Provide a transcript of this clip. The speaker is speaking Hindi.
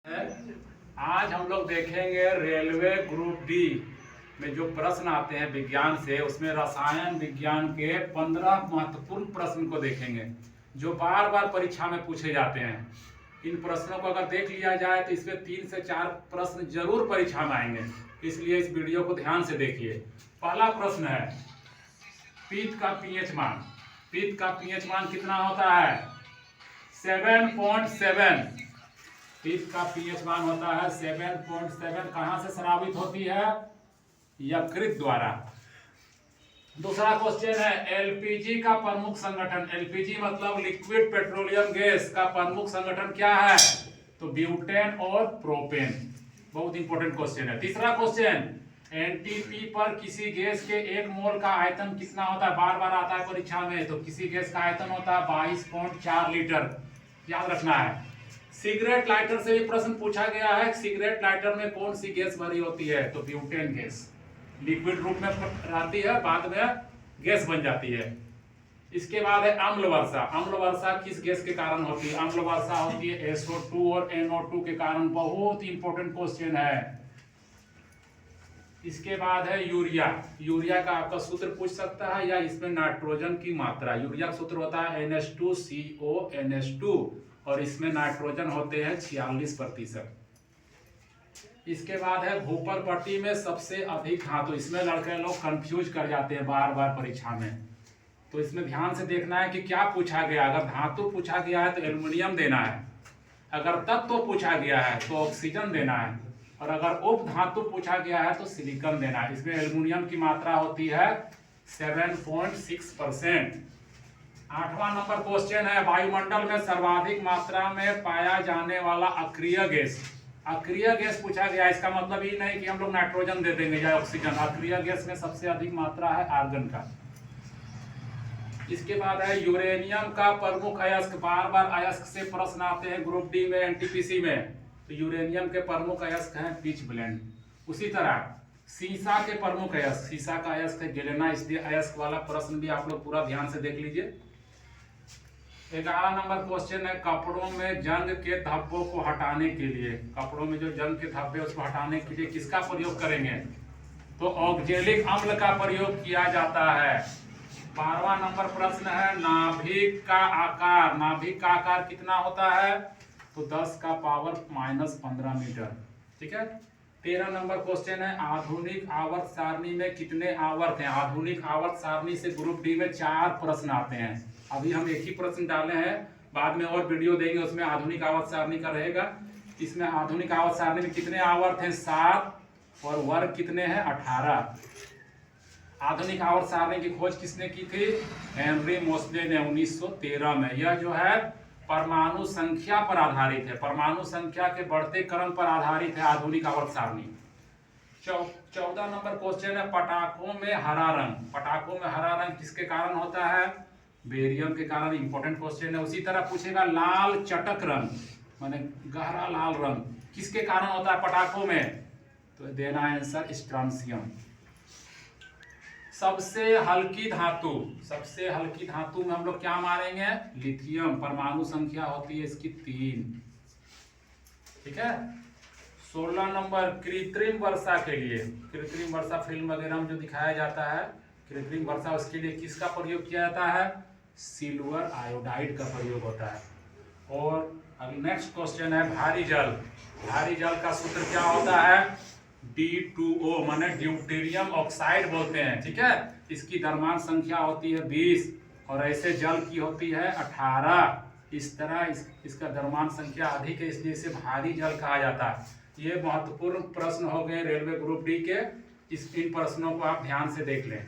आज हम लोग देखेंगे रेलवे ग्रुप डी में जो प्रश्न आते हैं विज्ञान से, उसमें रसायन विज्ञान के 15 महत्वपूर्ण प्रश्न को देखेंगे जो बार बार परीक्षा में पूछे जाते हैं। इन प्रश्नों को अगर देख लिया जाए तो इसमें 3 से 4 प्रश्न जरूर परीक्षा में आएंगे, इसलिए इस वीडियो को ध्यान से देखिए। पहला प्रश्न है पित्त का पीएच मान। पित्त का पीएच मान कितना होता है? 7.7। पित्त का पीएच मान होता है 7.7। कहां से स्रावित होती है? यकृत द्वारा। दूसरा क्वेश्चन है एलपीजी का प्रमुख संगठन। एलपीजी मतलब लिक्विड पेट्रोलियम गैस का प्रमुख संगठन क्या है? तो ब्यूटेन और प्रोपेन। बहुत इंपॉर्टेंट क्वेश्चन है। तीसरा क्वेश्चन एनटीपी पर किसी गैस के 1 मोल का आयतन कितना होता है? बार बार आता है परीक्षा में। तो किसी गैस का आयतन होता है 22.4 लीटर। याद रखना है। सिगरेट लाइटर से भी प्रश्न पूछा गया है, सिगरेट लाइटर में कौन सी गैस भरी होती है? तो ब्यूटेन गैस। लिक्विड रूप में रहती है, बाद में गैस बन जाती है। इसके बाद है अम्ल वर्षा। अम्ल वर्षा किस गैस के कारण होती है? अम्ल वर्षा होती है SO2 और NO2 के कारण। बहुत इंपॉर्टेंट क्वेश्चन है। इसके बाद है यूरिया। यूरिया का आपका सूत्र पूछ सकता है, या इसमें नाइट्रोजन की मात्रा। यूरिया का सूत्र होता है NH2CO NH2 और इसमें नाइट्रोजन होते हैं 46%। इसके बाद है भूपर पट्टी में सबसे अधिक धातु। इसमें लड़के लोग कंफ्यूज कर जाते हैं बार बार परीक्षा में, तो इसमें ध्यान से देखना है कि क्या पूछा गया। अगर धातु पूछा गया है तो एल्युमिनियम देना है, अगर तत्व पूछा गया है तो ऑक्सीजन देना है, और अगर उप धातु पूछा गया है तो सिलिकॉन देना है। इसमें एल्युमिनियम की मात्रा होती है 7.6%। 8वां नंबर क्वेश्चन है वायुमंडल में सर्वाधिक मात्रा में पाया जाने वाला अक्रिय गैस। अक्रिय गैस पूछा गया। इसका मतलब ये नहीं कि हम लोग नाइट्रोजन दे देंगे या ऑक्सीजन। अक्रिय गैस में सबसे अधिक मात्रा है आर्गन का। इसके बाद है यूरेनियम का प्रमुख अयस्क। बार बार अयस्क से प्रश्न आते हैं ग्रुप डी में, एनटीपीसी में। तो यूरेनियम के प्रमुख अयस्क हैं पिच ब्लेंड। उसी तरह सीसा के प्रमुख अयस्क, सीसा का अयस्क है गेलेना। इसलिए अयस्क वाला प्रश्न भी आप लोग पूरा ध्यान से देख लीजिए। 11 नंबर क्वेश्चन है कपड़ों में जंग के धब्बों को हटाने के लिए। कपड़ों में जो जंग के धब्बे उसको हटाने के लिए किसका प्रयोग करेंगे? तो ऑक्जेलिक अम्ल का प्रयोग किया जाता है। 12वां नंबर प्रश्न है नाभिक का आकार। नाभिक का आकार कितना होता है? तो 10 का पावर -15 मीटर। ठीक है। 13 नंबर क्वेश्चन है आधुनिक आवर्त सारणी में कितने आवर्त हैं? आधुनिक आवर्त सारणी से ग्रुप डी में 4 प्रश्न आते हैं। अभी हम एक ही प्रश्न डाले हैं, बाद में और वीडियो देंगे उसमें आधुनिक आवर्त सारणी का रहेगा। इसमें आधुनिक आवर्त सारणी में कितने आवर्त हैं? 7 और वर्ग कितने हैं? 18। आधुनिक आवर्त सारणी की खोज किसने की थी? हेनरी मोसले ने 1913 में। यह जो है परमाणु संख्या पर आधारित है, परमाणु संख्या के बढ़ते क्रम पर आधारित है आधुनिक आवर्त सारणी। 14 नंबर क्वेश्चन है पटाखों में हरा रंग। पटाखों में हरा रंग किसके कारण होता है? बेरियम के कारण। इंपॉर्टेंट क्वेश्चन है। उसी तरह पूछेगा लाल चटक रंग माने गहरा लाल रंग किसके कारण होता है पटाखों में? तो देना आंसर स्ट्रांसियम। सबसे हल्की धातु। सबसे हल्की धातु में हम लोग क्या मारेंगे? लिथियम। परमाणु संख्या होती है इसकी 3। ठीक है। 16 नंबर कृत्रिम वर्षा के लिए। कृत्रिम वर्षा फिल्म वगैरह में जो दिखाया जाता है कृत्रिम वर्षा, उसके लिए किसका प्रयोग किया जाता है? सिल्वर आयोडाइड का प्रयोग होता है। और नेक्स्ट क्वेश्चन है भारी जल। भारी जल का सूत्र क्या होता है? D2O माने ड्यूटेरियम ऑक्साइड बोलते हैं। ठीक है। इसकी द्रव्यमान संख्या होती है 20 और ऐसे जल की होती है 18। इस तरह इसका द्रव्यमान संख्या अधिक है, इसलिए इसे भारी जल कहा जाता है। ये महत्वपूर्ण प्रश्न हो गए रेलवे ग्रुप डी के। इन प्रश्नों को आप ध्यान से देख लें।